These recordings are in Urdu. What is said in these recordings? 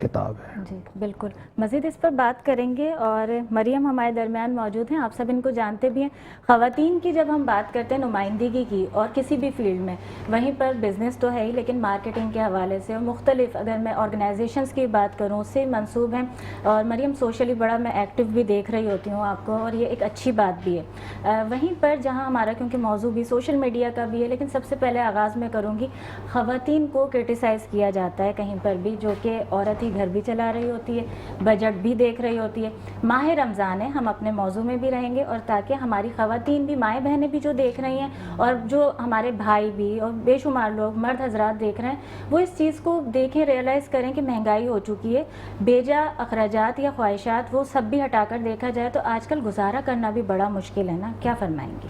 کتاب ہے. جی بالکل، مزید اس پر بات کریں گے. اور مریم ہمارے درمیان موجود ہیں، آپ سب ان کو جانتے بھی ہیں. خواتین کی جب ہم بات کرتے ہیں نمائندگی کی اور کسی بھی فیلڈ میں، وہیں پر بزنس تو ہے ہی، لیکن مارکیٹنگ کے حوالے سے اور مختلف اگر میں آرگنائزیشنز کی بات کروں اس سے منسوب ہیں. اور مریم سوشلی بڑا میں ایکٹیو بھی دیکھ رہی ہوتی ہوں آپ کو، اور یہ ایک اچھی بات بھی ہے. وہیں پر جہاں ہمارا کیونکہ موضوع بھی سوشل میڈیا کا بھی ہے، لیکن سب سے پہلے آغاز میں کروں گی، خواتین کو کرٹیسائز کیا جاتا ہے کہیں پر بھی، جو کہ عورت ہی گھر بھی چلا رہی ہوتی ہے، بجٹ بھی دیکھ رہی ہوتی ہے. ماہ رمضان ہے، ہم اپنے موضوع میں بھی رہیں گے، اور تاکہ ہماری خواتین بھی، مائیں بہنیں بھی جو دیکھ رہی ہیں، اور جو ہمارے بھائی بھی اور بے شمار لوگ مرد حضرات دیکھ رہے ہیں، وہ اس چیز کو دیکھیں، ریئلائز کریں کہ مہنگائی ہو چکی ہے. بیجا اخراجات یا خواہشات وہ سب بھی ہٹا کر دیکھا جائے تو آج کل گزارا کرنا بھی بڑا مشکل ہے نا. کیا فرمائیں گی؟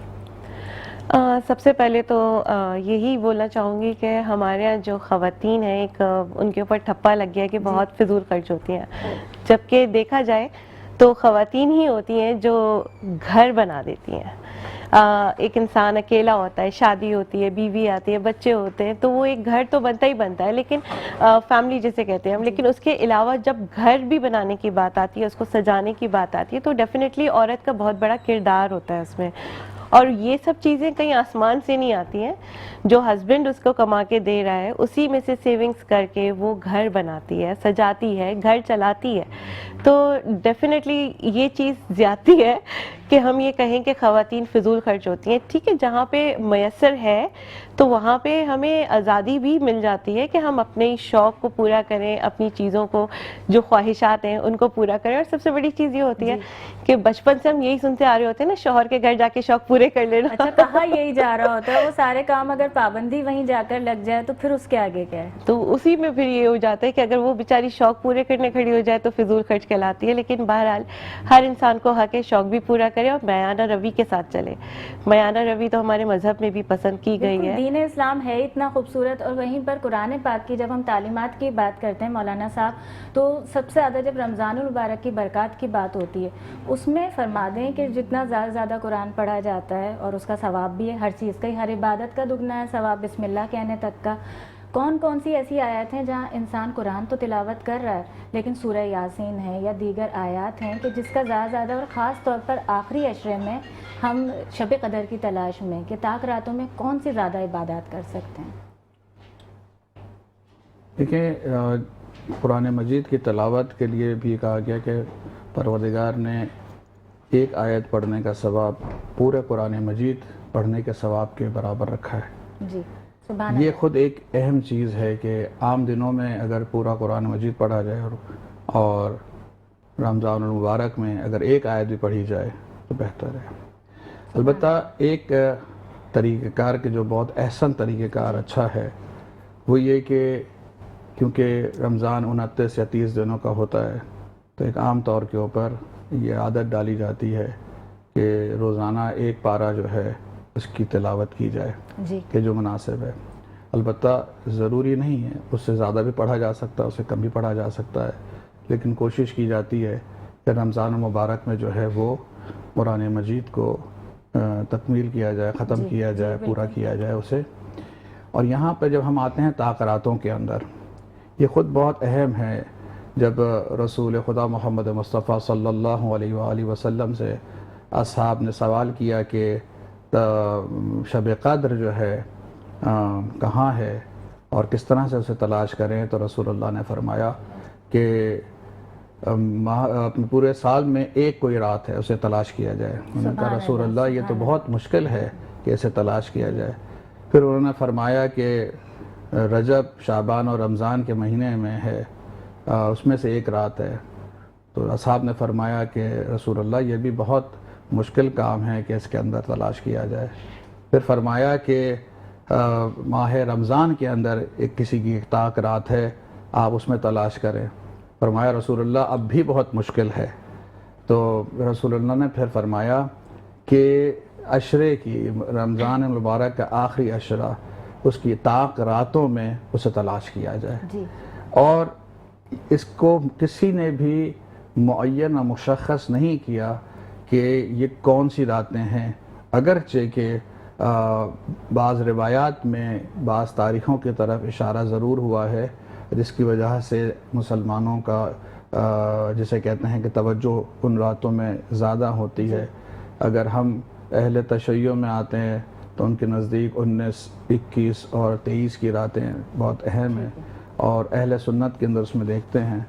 سب سے پہلے تو یہی بولنا چاہوں گی کہ ہمارے یہاں جو خواتین ہیں، ایک ان کے اوپر ٹھپا لگ گیا کہ بہت فضول خرچ ہوتی ہیں، جبکہ دیکھا جائے تو خواتین ہی ہوتی ہیں جو گھر بنا دیتی ہیں. ایک انسان اکیلا ہوتا ہے، شادی ہوتی ہے، بیوی آتی ہے، بچے ہوتے ہیں، تو وہ ایک گھر تو بنتا ہی بنتا ہے، لیکن فیملی جسے کہتے ہیں ہم. لیکن اس کے علاوہ جب گھر بھی بنانے کی بات آتی ہے، اس کو سجانے کی بات آتی ہے، تو ڈیفینیٹلی عورت کا بہت بڑا کردار ہوتا ہے اس میں. اور یہ سب چیزیں کہیں آسمان سے نہیں آتی ہیں. جو ہسبینڈ اس کو کما کے دے رہا ہے، اسی میں سے سیونگز کر کے وہ گھر بناتی ہے، سجاتی ہے، گھر چلاتی ہے. تو ڈیفینیٹلی یہ چیز زیادتی ہے کہ ہم یہ کہیں کہ خواتین فضول خرچ ہوتی ہیں. ٹھیک ہے، جہاں پہ میسر ہے تو وہاں پہ ہمیں آزادی بھی مل جاتی ہے کہ ہم اپنے شوق کو پورا کریں، اپنی چیزوں کو، جو خواہشات ہیں ان کو پورا کریں. اور سب سے بڑی چیز یہ ہوتی ہے کہ بچپن سے ہم یہی سنتے آ رہے ہوتے ہیں نا، شوہر کے گھر جا کے شوق پورے کر لینا. اچھا، کہا یہی جا رہا ہوتا ہے، وہ سارے کام اگر پابندی وہیں جا کر لگ جائے تو پھر اس کے آگے کیا ہے؟ تو اسی میں پھر یہ ہو جاتا ہے کہ اگر وہ بیچاری شوق پورے کرنے کھڑی ہو جائے تو فضول خرچ کہلاتی ہے. لیکن بہرحال ہر انسان کو حق ہے شوق بھی پورا کرے اور میانہ روی کے ساتھ چلے. میانہ روی تو ہمارے مذہب میں بھی پسند کی گئی ہے. دین اسلام ہے اتنا خوبصورت. اور وہیں پر قرآن پاک کی جب ہم تعلیمات کی بات کرتے ہیں مولانا صاحب، تو سب سے زیادہ جب رمضان المبارک کی برکات کی بات ہوتی ہے، اس میں فرما دیں کہ جتنا زیادہ قرآن پڑھا جاتا ہے، اور اس کا ثواب بھی ہے، ہر چیز کا ہی، ہر عبادت کا دگنا ہے ثواب بسم اللہ کہنے تک کا. کون کون سی ایسی آیات ہیں جہاں انسان قرآن تو تلاوت کر رہا ہے، لیکن سورہ یاسین ہے یا دیگر آیات ہیں کہ جس کا زیادہ اور خاص طور پر آخری عشرے میں ہم شب قدر کی تلاش میں کہ طاق راتوں میں کون سی زیادہ عبادات کر سکتے ہیں؟ دیکھیں، قرآن مجید کی تلاوت کے لیے بھی کہا گیا کہ پروردگار نے ایک آیت پڑھنے کا ثواب پورے قرآن مجید پڑھنے کے ثواب کے برابر رکھا ہے. جی سبحان یہ خود ایک اہم چیز ہے کہ عام دنوں میں اگر پورا قرآن مجید پڑھا جائے اور رمضان المبارک میں اگر ایک آیت بھی پڑھی جائے تو بہتر ہے. البتہ ایک طریقہ کار کے جو بہت احسن طریقہ کار اچھا ہے وہ یہ کہ کیونکہ رمضان 29 یا 30 دنوں کا ہوتا ہے، تو ایک عام طور کے اوپر یہ عادت ڈالی جاتی ہے کہ روزانہ ایک پارہ جو ہے اس کی تلاوت کی جائے جی کہ جو مناسب ہے. البتہ ضروری نہیں ہے، اس سے زیادہ بھی پڑھا جا سکتا ہے، اس سے کم بھی پڑھا جا سکتا ہے، لیکن کوشش کی جاتی ہے کہ رمضان المبارک میں جو ہے وہ قرآن مجید کو تکمیل کیا جائے، ختم کیا جائے، پورا کیا جائے اسے. اور یہاں پہ جب ہم آتے ہیں طاقراتوں کے اندر، یہ خود بہت اہم ہے. جب رسول خدا محمد مصطفیٰ صلی اللہ علیہ وآلہ وسلم سے اصحاب نے سوال کیا کہ شب قدر جو ہے کہاں ہے اور کس طرح سے اسے تلاش کریں، تو رسول اللہ نے فرمایا کہ پورے سال میں ایک کوئی رات ہے، اسے تلاش کیا جائے. انہوں نے کہا رسول اللہ یہ تو بہت مشکل ہے کہ اسے تلاش کیا جائے. پھر انہوں نے فرمایا کہ رجب، شعبان اور رمضان کے مہینے میں ہے، اس میں سے ایک رات ہے. تو اصحاب نے فرمایا کہ رسول اللہ یہ بھی بہت مشکل کام ہے کہ اس کے اندر تلاش کیا جائے. پھر فرمایا کہ ماہ رمضان کے اندر ایک کسی کی ایک طاق رات ہے، آپ اس میں تلاش کریں. فرمایا رسول اللہ اب بھی بہت مشکل ہے. تو رسول اللہ نے پھر فرمایا کہ عشرے کی، رمضان المبارک کا آخری عشرہ، اس کی طاق راتوں میں اسے تلاش کیا جائے. جی اور اس کو کسی نے بھی معین و مشخص نہیں کیا کہ یہ کون سی راتیں ہیں، اگرچہ کہ بعض روایات میں بعض تاریخوں کی طرف اشارہ ضرور ہوا ہے. جس کی وجہ سے مسلمانوں کا جسے کہتے ہیں کہ توجہ ان راتوں میں زیادہ ہوتی ہے. اگر ہم اہل تشیع میں آتے ہیں تو ان کے نزدیک 19, 21 اور 23 کی راتیں بہت اہم ہیں, اور اہل سنت کے اندر اس میں دیکھتے ہیں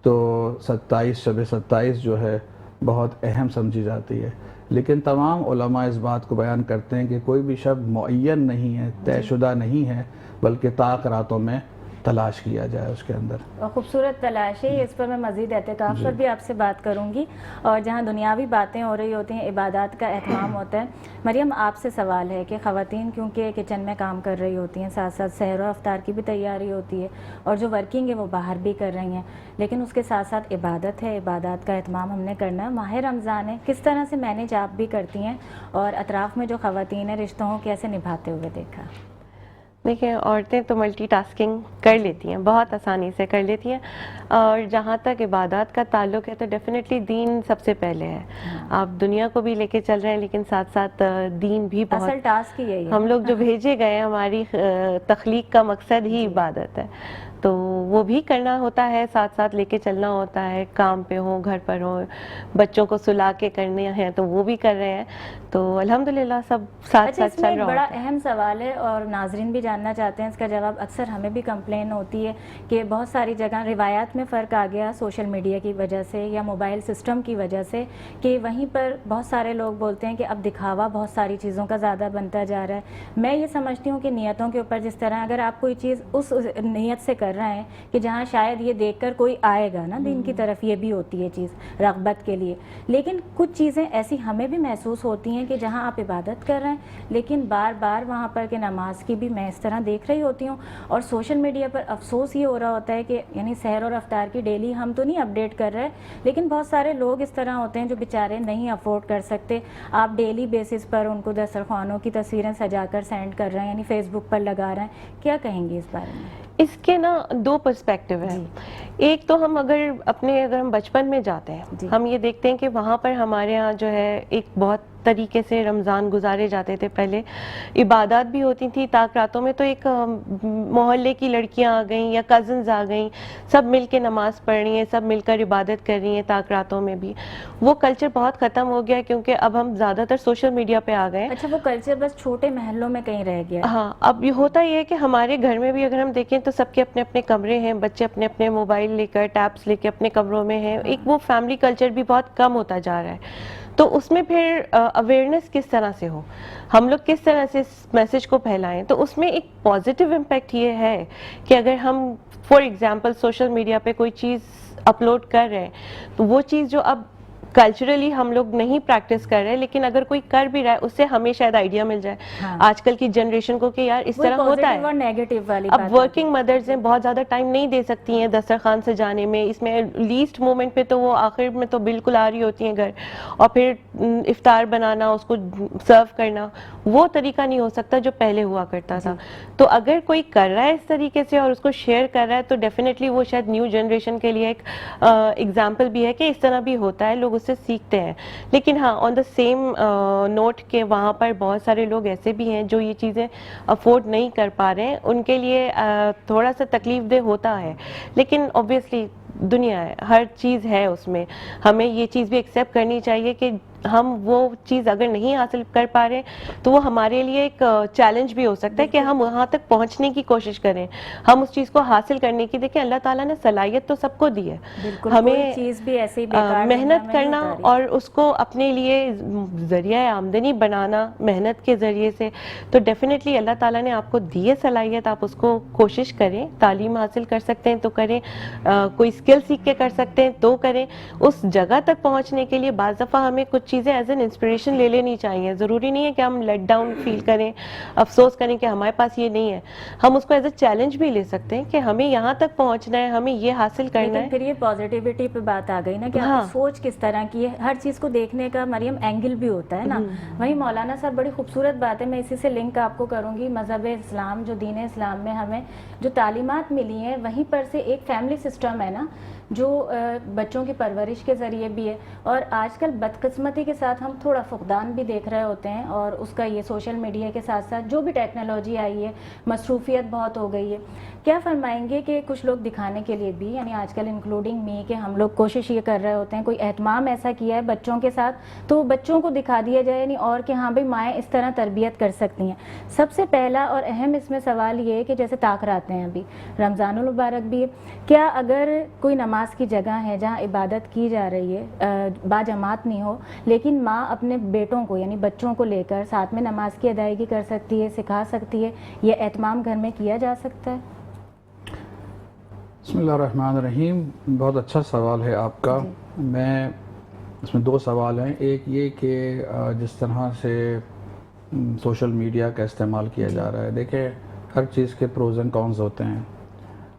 تو 27 شب 27 جو ہے بہت اہم سمجھی جاتی ہے. لیکن تمام علماء اس بات کو بیان کرتے ہیں کہ کوئی بھی شب معین نہیں ہے, طے شدہ نہیں ہے, بلکہ طاق راتوں میں تلاش کیا جائے اس کے اندر. اور خوبصورت تلاش ہے. اس پر میں مزید اعتکاف پر بھی آپ سے بات کروں گی, اور جہاں دنیاوی باتیں ہو رہی ہوتی ہیں, عبادات کا اہتمام ہوتا ہے. مریم, آپ سے سوال ہے کہ خواتین کیونکہ کچن میں کام کر رہی ہوتی ہیں, ساتھ ساتھ سحر و افطار کی بھی تیاری ہوتی ہے, اور جو ورکنگ ہے وہ باہر بھی کر رہی ہیں, لیکن اس کے ساتھ ساتھ عبادت ہے, عبادات کا اہتمام ہم نے کرنا ہے. ماہ رمضان ہے, کس طرح سے مینیج آپ بھی کرتی ہیں, اور اطراف میں جو خواتین ہیں رشتوں کو کیسے نبھاتے ہوئے دیکھا؟ دیکھیں, عورتیں تو ملٹی ٹاسکنگ کر لیتی ہیں, بہت آسانی سے کر لیتی ہیں, اور جہاں تک عبادات کا تعلق ہے تو ڈیفینیٹلی دین سب سے پہلے ہے. آپ دنیا کو بھی لے کے چل رہے ہیں لیکن ساتھ ساتھ دین بھی بہت, اصل ٹاسک ہی یہی ہے. ہم لوگ جو بھیجے گئے ہیں, ہماری تخلیق کا مقصد ہی عبادت ہے, تو وہ بھی کرنا ہوتا ہے, ساتھ ساتھ لے کے چلنا ہوتا ہے. کام پہ ہوں, گھر پر ہوں, بچوں کو سلا کے کرنے ہیں تو وہ بھی کر رہے ہیں, تو الحمدللہ سب ساتھ ساتھ چل رہا ہوتا ہے. بڑا اہم سوال ہے اور ناظرین بھی جاننا چاہتے ہیں اس کا جواب. اکثر ہمیں بھی کمپلین ہوتی ہے کہ بہت ساری جگہ روایات میں فرق آ گیا سوشل میڈیا کی وجہ سے یا موبائل سسٹم کی وجہ سے, کہ وہیں پر بہت سارے لوگ بولتے ہیں کہ اب دکھاوا بہت ساری چیزوں کا زیادہ بنتا جا رہا ہے. میں یہ سمجھتی ہوں کہ نیتوں کے اوپر, جس طرح اگر آپ کوئی چیز اس نیت سے کر رہے ہیں کہ جہاں شاید یہ دیکھ کر کوئی آئے گا نا دین کی طرف, یہ بھی ہوتی ہے چیز رغبت کے لیے, لیکن کچھ چیزیں ایسی ہمیں بھی محسوس ہوتی ہیں کہ جہاں آپ عبادت کر رہے ہیں لیکن بار بار وہاں پر کہ نماز کی بھی میں اس طرح دیکھ رہی ہوتی ہوں, اور سوشل میڈیا پر افسوس یہ ہو رہا ہوتا ہے کہ یعنی سحر اور افطار کی ڈیلی ہم تو نہیں اپڈیٹ کر رہے, لیکن بہت سارے لوگ اس طرح ہوتے ہیں جو بیچارے نہیں افورڈ کر سکتے. آپ ڈیلی بیسس پر ان کو دسترخوانوں کی تصویریں سجا کر سینڈ کر رہے ہیں, یعنی فیس بک پر لگا رہے ہیں, کیا کہیں گے اس بارے میں؟ اس کے نا دو پرسپیکٹیو ہیں. ایک تو ہم اگر ہم بچپن میں جاتے ہیں, ہم یہ دیکھتے ہیں کہ وہاں پر ہمارے ہاں جو ہے ایک بہت طریقے سے رمضان گزارے جاتے تھے. پہلے عبادات بھی ہوتی تھی طاق راتوں میں, تو ایک محلے کی لڑکیاں آ گئیں یا کزنز آ گئیں, سب مل کے نماز پڑھ رہی ہیں, سب مل کر عبادت کر رہی ہیں طاق راتوں میں بھی. وہ کلچر بہت ختم ہو گیا کیونکہ اب ہم زیادہ تر سوشل میڈیا پہ آ گئے. اچھا, وہ کلچر بس چھوٹے محلوں میں کہیں رہ گیا. ہاں, اب یہ ہوتا یہ ہے کہ ہمارے گھر میں بھی اگر ہم دیکھیں تو سب کے اپنے اپنے کمرے ہیں, بچے اپنے اپنے موبائل لے کر ٹیبس لے کے اپنے کمروں میں ہیں. ایک وہ فیملی کلچر بھی بہت کم ہوتا جا رہا ہے. تو اس میں پھر اویئرنیس کس طرح سے ہو, ہم لوگ کس طرح سے اس میسج کو پھیلائیں. تو اس میں ایک پازیٹیو امپیکٹ یہ ہے کہ اگر ہم فار ایگزامپل سوشل میڈیا پہ کوئی چیز اپلوڈ کر رہے ہیں تو وہ چیز جو اب کلچرلی ہم لوگ نہیں پریکٹس کر رہے, لیکن اگر کوئی کر بھی رہا ہے اس سے ہمیں شاید آئیڈیا مل جائے آج کل کی جنریشن کو کہ یار اس طرح ہوتا ہے. اب ورکنگ مدرز ہیں, بہت زیادہ ٹائم نہیں دے سکتی ہیں دسترخوان سجانے میں, اس میں لیسٹ مومنٹ پہ تو وہ آخر میں تو بالکل آ رہی ہوتی ہیں گھر, اور پھر افطار بنانا, اس کو سرو کرنا, وہ طریقہ نہیں ہو سکتا جو پہلے ہوا کرتا تھا. تو اگر کوئی کر رہا ہے اس طریقے سے اور اس کو شیئر کر رہا ہے تو ڈیفینیٹلی وہ شاید نیو جنریشن کے لیے ایک ایگزامپل بھی ہے کہ اس طرح بھی ہوتا ہے, لوگ سے سیکھتے ہیں. لیکن ہاں, آن دا سیم نوٹ کہ وہاں پر بہت سارے لوگ ایسے بھی ہیں جو یہ چیزیں افورڈ نہیں کر پا رہے ہیں, ان کے لیے تھوڑا سا تکلیف دہ ہوتا ہے. لیکن اوبویسلی دنیا ہے, ہر چیز ہے, اس میں ہمیں یہ چیز بھی ایکسیپٹ کرنی چاہیے کہ ہم وہ چیز اگر نہیں حاصل کر پا رہے تو وہ ہمارے لیے ایک چیلنج بھی ہو سکتا ہے کہ ہم وہاں تک پہنچنے کی کوشش کریں, ہم اس چیز کو حاصل کرنے کی. دیکھیں, اللہ تعالیٰ نے صلاحیت تو سب کو دی ہے, ہمیں محنت کرنا اور اس کو اپنے لیے ذریعہ آمدنی بنانا محنت کے ذریعے سے. تو ڈیفینیٹلی اللہ تعالیٰ نے آپ کو دی ہے صلاحیت, آپ اس کو کوشش کریں. تعلیم حاصل کر سکتے ہیں تو کریں, کوئی اسکل سیکھ کے کر سکتے ہیں تو کریں. اس جگہ تک پہنچنے کے لیے بعض دفعہ ہمیں کچھ چیزیں ایز این انسپریشن لے لینی چاہیے. ضروری نہیں ہے کہ ہم لیٹ ڈاؤن فیل کریں, افسوس کریں کہ ہمارے پاس یہ نہیں ہے. ہم اس کو ایز اے چیلنج بھی لے سکتے ہیں کہ ہمیں یہاں تک پہنچنا ہے, ہمیں یہ حاصل کرنا ہے. پھر یہ پازیٹیوٹی پہ بات آ گئی نا کہ آپ کی سوچ کس طرح کی ہے, ہر چیز کو دیکھنے کا مریم اینگل بھی ہوتا ہے نا. وہی مولانا صاحب بڑی خوبصورت بات ہے, میں اسی سے لنک آپ کو کروں گی. مذہب اسلام جو دین اسلام میں ہمیں جو تعلیمات ملی ہیں وہیں پر سے ایک فیملی سسٹم ہے نا, جو بچوں کی پرورش کے ذریعے بھی ہے، اور آج کل بدقسمتی کے ساتھ ہم تھوڑا فقدان بھی دیکھ رہے ہوتے ہیں، اور اس کا یہ سوشل میڈیا کے ساتھ ساتھ جو بھی ٹیکنالوجی آئی ہے، مصروفیت بہت ہو گئی ہے. کیا فرمائیں گے کہ کچھ لوگ دکھانے کے لیے بھی، یعنی آج کل انکلوڈنگ می، کہ ہم لوگ کوشش یہ کر رہے ہوتے ہیں، کوئی اہتمام ایسا کیا ہے بچوں کے ساتھ تو بچوں کو دکھا دیا جائے، یعنی اور کہ ہاں بھئی مائیں اس طرح تربیت کر سکتی ہیں. سب سے پہلا اور اہم اس میں سوال یہ ہے کہ جیسے تاخیرات ہیں، ابھی رمضان المبارک بھی ہے، کیا اگر کوئی نماز کی جگہ ہے جہاں عبادت کی جا رہی ہے، با جماعت نہیں ہو، لیکن ماں اپنے بیٹوں کو یعنی بچوں کو لے کر ساتھ میں نماز کی ادائیگی کر سکتی ہے، سکھا سکتی ہے، یہ اہتمام گھر میں کیا جا سکتا ہے؟ بسم اللہ الرحمن الرحیم. بہت اچھا سوال ہے آپ کا. میں اس میں دو سوال ہیں. ایک یہ کہ جس طرح سے سوشل میڈیا کا استعمال کیا جا رہا ہے، دیکھیں ہر چیز کے پروز اینڈ کونز ہوتے ہیں،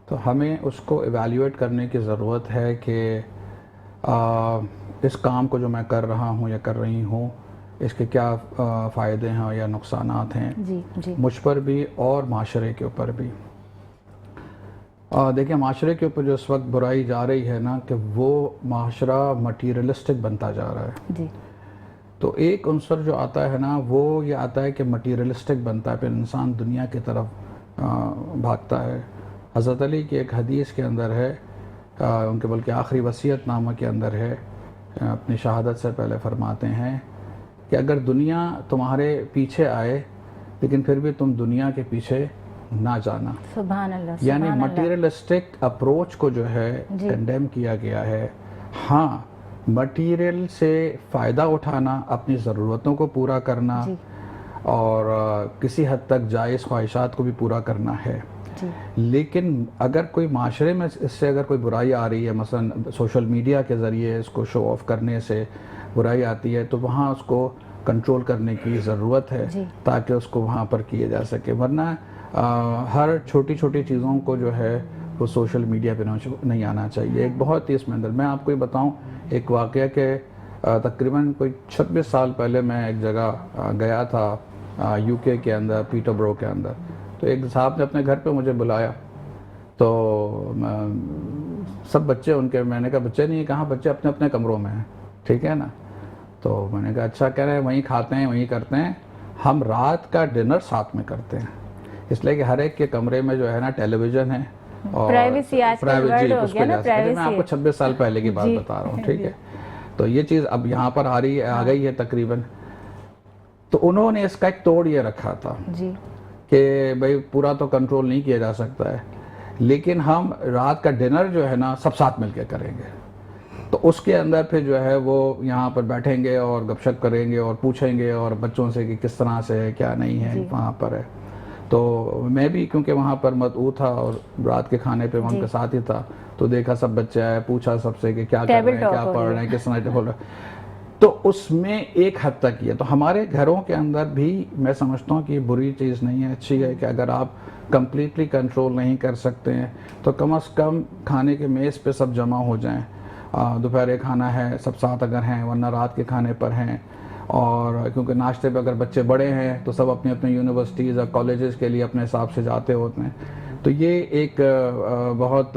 تو ہمیں اس کو ایویلیویٹ کرنے کی ضرورت ہے کہ اس کام کو جو میں کر رہا ہوں یا کر رہی ہوں، اس کے کیا فائدے ہیں یا نقصانات ہیں مجھ پر بھی اور معاشرے کے اوپر بھی. دیکھیں معاشرے کے اوپر جو اس وقت برائی جا رہی ہے نا، کہ وہ معاشرہ مٹیریلسٹک بنتا جا رہا ہے. جی. تو ایک عنصر جو آتا ہے نا، وہ یہ آتا ہے کہ مٹیریلسٹک بنتا ہے، پھر انسان دنیا کی طرف بھاگتا ہے. حضرت علی کی ایک حدیث کے اندر ہے، ان کے بلکہ آخری وصیت نامہ کے اندر ہے، اپنی شہادت سے پہلے فرماتے ہیں کہ اگر دنیا تمہارے پیچھے آئے لیکن پھر بھی تم دنیا کے پیچھے نہ جانا. سبحان اللہ. یعنی مٹیریلسٹک اپروچ کو جو ہے کنڈیم کیا گیا ہے. ہاں، مٹیریل سے فائدہ اٹھانا، اپنی ضرورتوں کو پورا کرنا اور کسی حد تک جائز خواہشات کو بھی پورا کرنا ہے، لیکن اگر کوئی معاشرے میں اس سے اگر کوئی برائی آ رہی ہے، مثلا سوشل میڈیا کے ذریعے اس کو شو آف کرنے سے برائی آتی ہے، تو وہاں اس کو کنٹرول کرنے کی ضرورت ہے تاکہ اس کو وہاں پر کیے جا سکے. ورنہ ہر چھوٹی چھوٹی چیزوں کو جو ہے وہ سوشل میڈیا پہ نہیں آنا چاہیے. ایک بہت ہی اس میں اندر میں آپ کو یہ بتاؤں ایک واقعہ کہ تقریباً کوئی 26 سال پہلے میں ایک جگہ گیا تھا یو کے کے اندر، پیٹر برو کے اندر. تو ایک صاحب نے اپنے گھر پہ مجھے بلایا، تو سب بچے ان کے، میں نے کہا بچے نہیں، کہاں بچے اپنے اپنے کمروں میں ہیں، ٹھیک ہے نا. تو میں نے کہا اچھا، کہہ رہے ہیں وہیں کھاتے ہیں وہیں کرتے ہیں. ہم رات کا ڈنر ساتھ میں کرتے ہیں، اس لیے کہ ہر ایک کے کمرے میں جو ہے نا ٹیلی ویژن ہے اور پرائیویسی آج کل ورڈ ہو گیا نا، پرائیویسی. میں آپ کو 26 سال پہلے کی بات بتا رہا ہوں، ٹھیک ہے. تو یہ چیز اب یہاں پر آ گئی ہے تقریباً. تو انہوں نے اس کا ایک توڑ یہ رکھا تھا کہ بھئی پورا تو کنٹرول نہیں کیا جا سکتا ہے، لیکن ہم رات کا ڈنر جو ہے نا سب ساتھ مل کے کریں گے. تو اس کے اندر پھر جو ہے وہ یہاں پر بیٹھیں گے اور گپ شپ کریں گے اور پوچھیں گے اور بچوں سے کہ کس طرح سے ہے، کیا نہیں ہے وہاں پر ہے. تو میں بھی کیونکہ وہاں پر مدعو تھا اور رات کے کھانے پہ ان کے ساتھ ہی تھا، تو دیکھا سب بچے آئے، پوچھا سب سے کہ کیا کر رہے ہیں، کیا پڑھ رہے ہیں، کس طرح ہو رہا ہے. تو اس میں ایک حد تک یہ تو ہمارے گھروں کے اندر بھی میں سمجھتا ہوں کہ یہ بری چیز نہیں ہے، اچھی ہے کہ اگر آپ کمپلیٹلی کنٹرول نہیں کر سکتے ہیں تو کم از کم کھانے کے میز پہ سب جمع ہو جائیں. دوپہر کھانا ہے سب ساتھ اگر ہیں، ورنہ رات کے کھانے پر ہیں. اور کیونکہ ناشتے پہ اگر بچے بڑے ہیں تو سب اپنے اپنے یونیورسٹیز اور کالجز کے لیے اپنے حساب سے جاتے ہوتے ہیں. تو یہ ایک بہت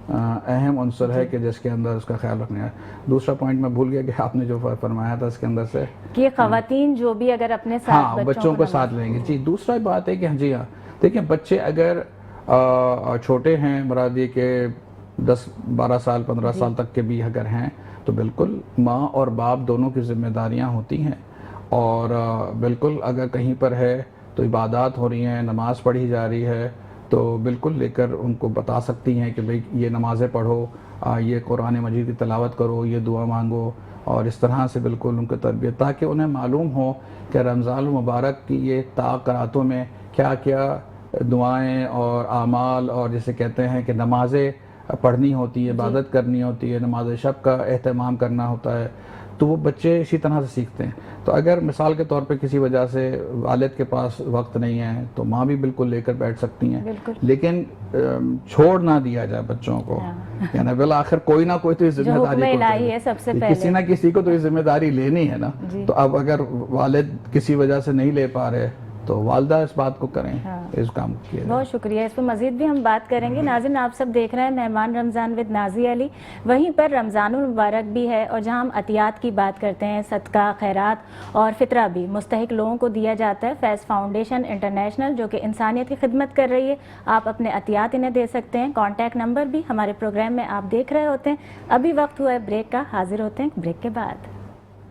اہم عنصر ہے کہ جس کے اندر اس کا خیال رکھنا ہے. دوسرا پوائنٹ میں بھول گیا کہ آپ نے جو فرمایا تھا اس کے اندر سے کہ خواتین جو بھی اگر اپنے ساتھ بچوں کو ساتھ لیں گے. جی دوسرا بات ہے کہ جی ہاں دیکھیں بچے اگر چھوٹے ہیں، مراد یہ کہ 10-12 سال 15 سال تک کے بھی اگر ہیں تو بالکل ماں اور باپ دونوں کی ذمہ داریاں ہوتی ہیں. اور بالکل اگر کہیں پر ہے تو عبادات ہو رہی ہیں، نماز پڑھی جا رہی ہے، تو بالکل لے کر ان کو بتا سکتی ہیں کہ بھئی یہ نمازیں پڑھو، یہ قرآن مجید کی تلاوت کرو، یہ دعا مانگو، اور اس طرح سے بالکل ان کو تربیت، تاکہ انہیں معلوم ہو کہ رمضان المبارک کی یہ قراتوں میں کیا کیا دعائیں اور اعمال اور جسے کہتے ہیں کہ نمازیں پڑھنی ہوتی ہے، عبادت کرنی ہوتی ہے، نماز شب کا اہتمام کرنا ہوتا ہے. تو وہ بچے اسی طرح سے سیکھتے ہیں. تو اگر مثال کے طور پہ کسی وجہ سے والد کے پاس وقت نہیں ہے تو ماں بھی بالکل لے کر بیٹھ سکتی ہیں، لیکن چھوڑ نہ دیا جائے بچوں کو. یعنی بالآخر کوئی نہ کوئی تو یہ ذمہ داری کسی نہ کسی کو تو یہ ذمہ داری لینی ہے نا. تو اب اگر والد کسی وجہ سے نہیں لے پا رہے تو والدہ اس بات کو کریں, ہاں. اس کام کو کیا جائے. بہت شکریہ, اس پہ مزید بھی ہم بات کریں گے. ناظرین آپ سب دیکھ رہے ہیں مہمان رمضان ود نازیہ علی, وہیں پر رمضان المبارک بھی ہے اور جہاں ہم عطیات کی بات کرتے ہیں, صدقہ خیرات اور فطرہ بھی مستحق لوگوں کو دیا جاتا ہے. فیض فاؤنڈیشن انٹرنیشنل جو کہ انسانیت کی خدمت کر رہی ہے, آپ اپنے عطیات انہیں دے سکتے ہیں. کانٹیکٹ نمبر بھی ہمارے پروگرام میں آپ دیکھ رہے ہوتے ہیں. ابھی وقت ہوا ہے بریک کا, حاضر ہوتے ہیں بریک کے بعد.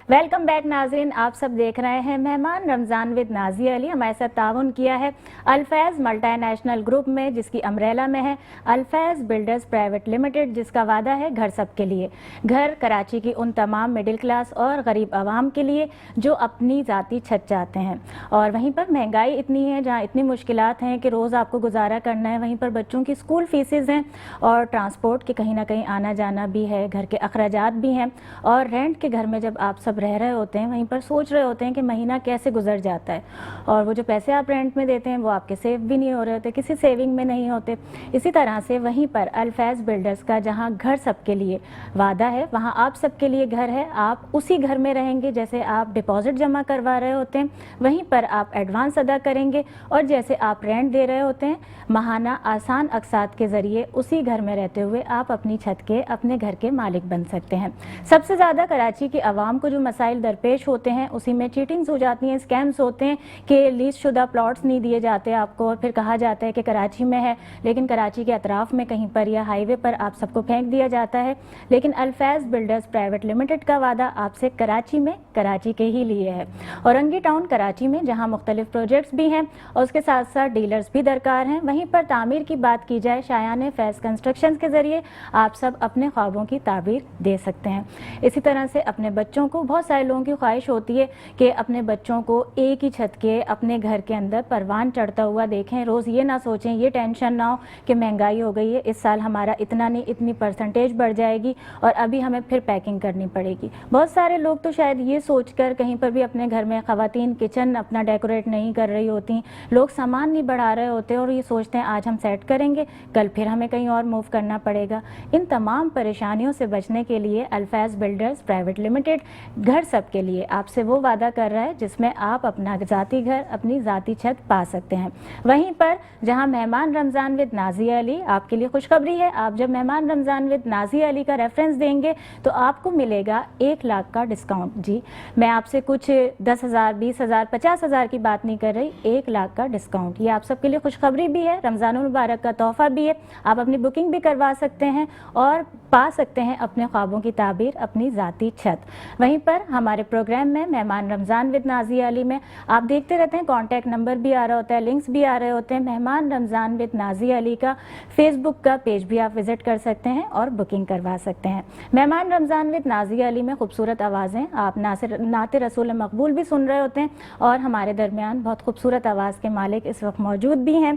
ویلکم بیک ناظرین, آپ سب دیکھ رہے ہیں مہمان رمضان ود نازیہ علی. ہمارے ساتھ تعاون کیا ہے الفیض ملٹی نیشنل گروپ میں, جس کی امبریلا میں ہے الفیض بلڈرز پرائیویٹ لمیٹڈ, جس کا وعدہ ہے گھر سب کے لیے. گھر کراچی کی ان تمام مڈل کلاس اور غریب عوام کے لیے جو اپنی ذاتی چھت چاہتے ہیں. اور وہیں پر مہنگائی اتنی ہے, جہاں اتنی مشکلات ہیں کہ روز آپ کو گزارا کرنا ہے, وہیں پر بچوں کی اسکول فیسز ہیں اور ٹرانسپورٹ کے کہیں نہ کہیں آنا جانا بھی ہے, گھر کے اخراجات بھی ہیں. اور رینٹ کے گھر میں جب آپ سب رہ رہے ہوتے ہیں, وہیں پر سوچ رہے ہوتے ہیں کہ مہینہ کیسے گزر جاتا ہے, اور وہ جو پیسے آپ رینٹ میں دیتے ہیں وہ آپ کے سیو بھی نہیں ہو رہے ہوتے, کسی سیونگ میں نہیں ہوتے. اسی طرح سے وہیں پر الفیض بلڈرز کا جہاں گھر سب کے لیے وعدہ ہے, وہاں آپ سب کے لیے گھر ہے. آپ اسی گھر میں رہیں گے جیسے آپ ڈپازٹ جمع کروا رہے ہوتے ہیں, وہیں پر آپ ایڈوانس ادا کریں گے, اور جیسے آپ رینٹ دے رہے ہوتے ہیں ماہانہ آسان اقساط کے ذریعے اسی گھر میں رہتے ہوئے آپ اپنی چھت کے, اپنے گھر کے مالک بن سکتے ہیں. سب سے زیادہ کراچی کی عوام کو جو مسائل درپیش ہوتے ہیں اسی میں چیٹنگز ہو جاتی ہیں, اسکیمز ہوتے ہیں کہ لیز شدہ پلاٹس نہیں دیے جاتے آپ کو, اور پھر کہا جاتا ہے کہ کراچی میں ہے لیکن کراچی کے اطراف میں کہیں پر یا ہائی وے پر آپ سب کو پھینک دیا جاتا ہے. لیکن الفیض بلڈرز پرائیویٹ لمیٹڈ کا وعدہ آپ سے کراچی میں, کراچی کے ہی لیے ہے. اورنگی ٹاؤن کراچی میں جہاں مختلف پروجیکٹس بھی ہیں اور اس کے ساتھ ساتھ ڈیلرز بھی درکار ہیں, وہیں پر تعمیر کی بات کی جائے شایان فیض کنسٹرکشن کے ذریعے آپ سب اپنے خوابوں کی تعبیر دے سکتے ہیں. اسی طرح سے اپنے بچوں کو, بہت سارے لوگوں کی خواہش ہوتی ہے کہ اپنے بچوں کو ایک ہی چھت کے اپنے گھر کے اندر پروان چڑھتا ہوا دیکھیں, روز یہ نہ سوچیں, یہ ٹینشن نہ ہو کہ مہنگائی ہو گئی ہے, اس سال ہمارا اتنا نہیں, اتنی پرسنٹیج بڑھ جائے گی اور ابھی ہمیں پھر پیکنگ کرنی پڑے گی. بہت سارے لوگ تو شاید یہ سوچ کر کہیں پر بھی اپنے گھر میں خواتین کچن اپنا ڈیکوریٹ نہیں کر رہی ہوتی, لوگ سامان نہیں بڑھا رہے ہوتے اور یہ سوچتے ہیں آج ہم سیٹ کریں گے, کل پھر ہمیں کہیں اور موو کرنا پڑے گا. ان تمام پریشانیوں سے بچنے کے لیے الفیض بلڈرز پرائیویٹ لمیٹڈ گھر سب کے لیے آپ سے وہ وعدہ کر رہا ہے جس میں آپ اپنا ذاتی گھر, اپنی ذاتی چھت پا سکتے ہیں. وہیں پر جہاں مہمان رمضان ود نازیہ علی, آپ کے لیے خوشخبری ہے, آپ جب مہمان رمضان ود نازیہ علی کا ریفرنس دیں گے تو آپ کو ملے گا 1 لاکھ کا ڈسکاؤنٹ. جی میں آپ سے کچھ 10,000 20,000 50,000 کی بات نہیں کر رہی, 1 لاکھ کا ڈسکاؤنٹ. یہ آپ سب کے لیے خوشخبری بھی ہے, رمضان المبارک کا تحفہ بھی ہے. آپ اپنی بکنگ بھی کروا سکتے ہیں اور پا سکتے ہیں اپنے خوابوں کی تعبیر, اپنی ذاتی چھت. وہیں پر ہمارے پروگرام میں مہمان رمضان ود نازیہ علی میں آپ دیکھتے رہتے ہیں کانٹیکٹ نمبر بھی آ رہا ہوتا ہے, لنکس بھی آ رہے ہوتے ہیں. مہمان رمضان ود نازیہ علی کا فیس بک کا پیج بھی آپ وزٹ کر سکتے ہیں اور بکنگ کروا سکتے ہیں. مہمان رمضان ود نازیہ علی میں خوبصورت آوازیں, آپ نعت رسول مقبول بھی سن رہے ہوتے ہیں, اور ہمارے درمیان بہت خوبصورت آواز کے مالک اس وقت موجود بھی ہیں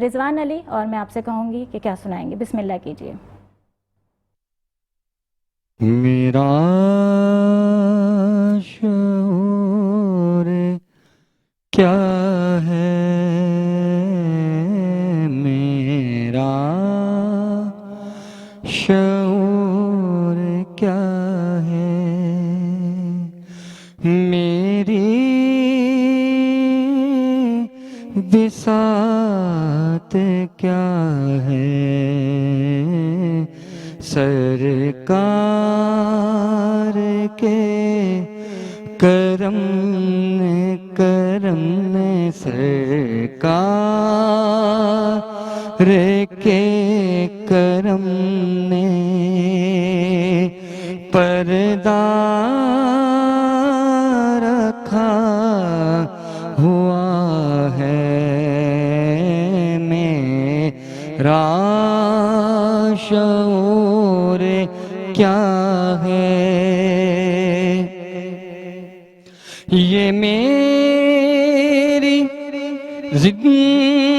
رضوان علی, اور میں آپ سے کہوں گی کہ کیا سنائیں گے. بسم اللہ کیجیے. میرا شعور کیا ہے, میرا شعور کیا ہے, میری بساط کیا ہے, سرکار کے کرم نے سرکار کے کرم نے پردہ رکھا ہوا ہے, میرا شعور کیا ہے, یہ میری زندگانی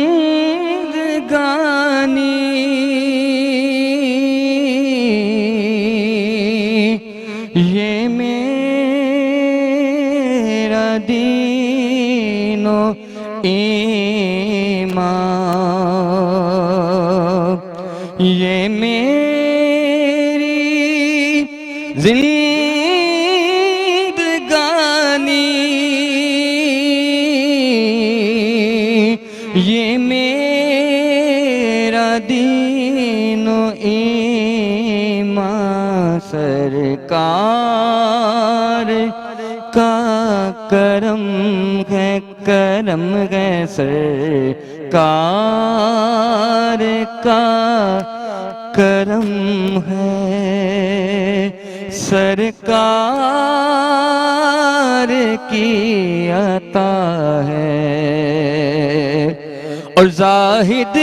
یہ میرا دین و ایمان, یہ میری زندگانی دین و ایمان سرکار کا کرم ہے سرکار کا کرم ہے سرکار کی عطا ہے اور زاہد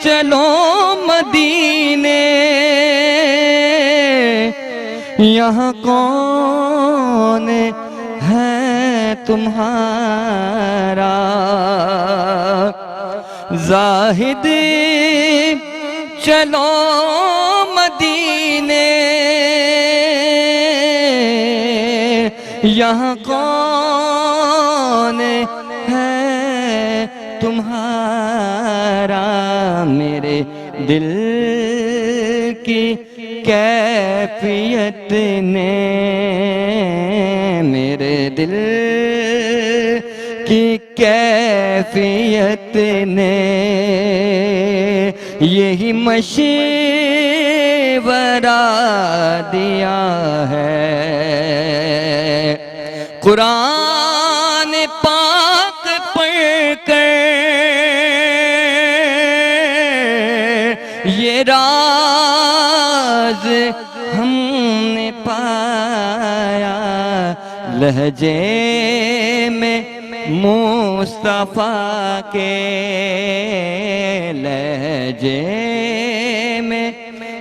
چلو مدینے یہاں کون ہے تمہارا زاہد چلو مدینے یہاں کون ہے تمہارا میرے دل کی کیفیت نے میرے دل کی کیفیت نے یہی مشورہ دیا ہے قرآن پاک پڑھ کر یہ راز ہم نے پایا لہجے میں مصطفیٰ کے لہجے میں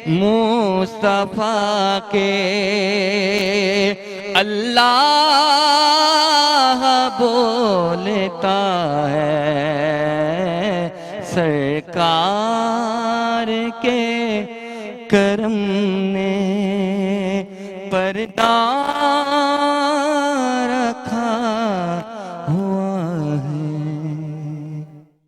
مصطفیٰ کے اللہ بولتا ہے سرکار کے کرم نے پردہ رکھا ہوا ہے۔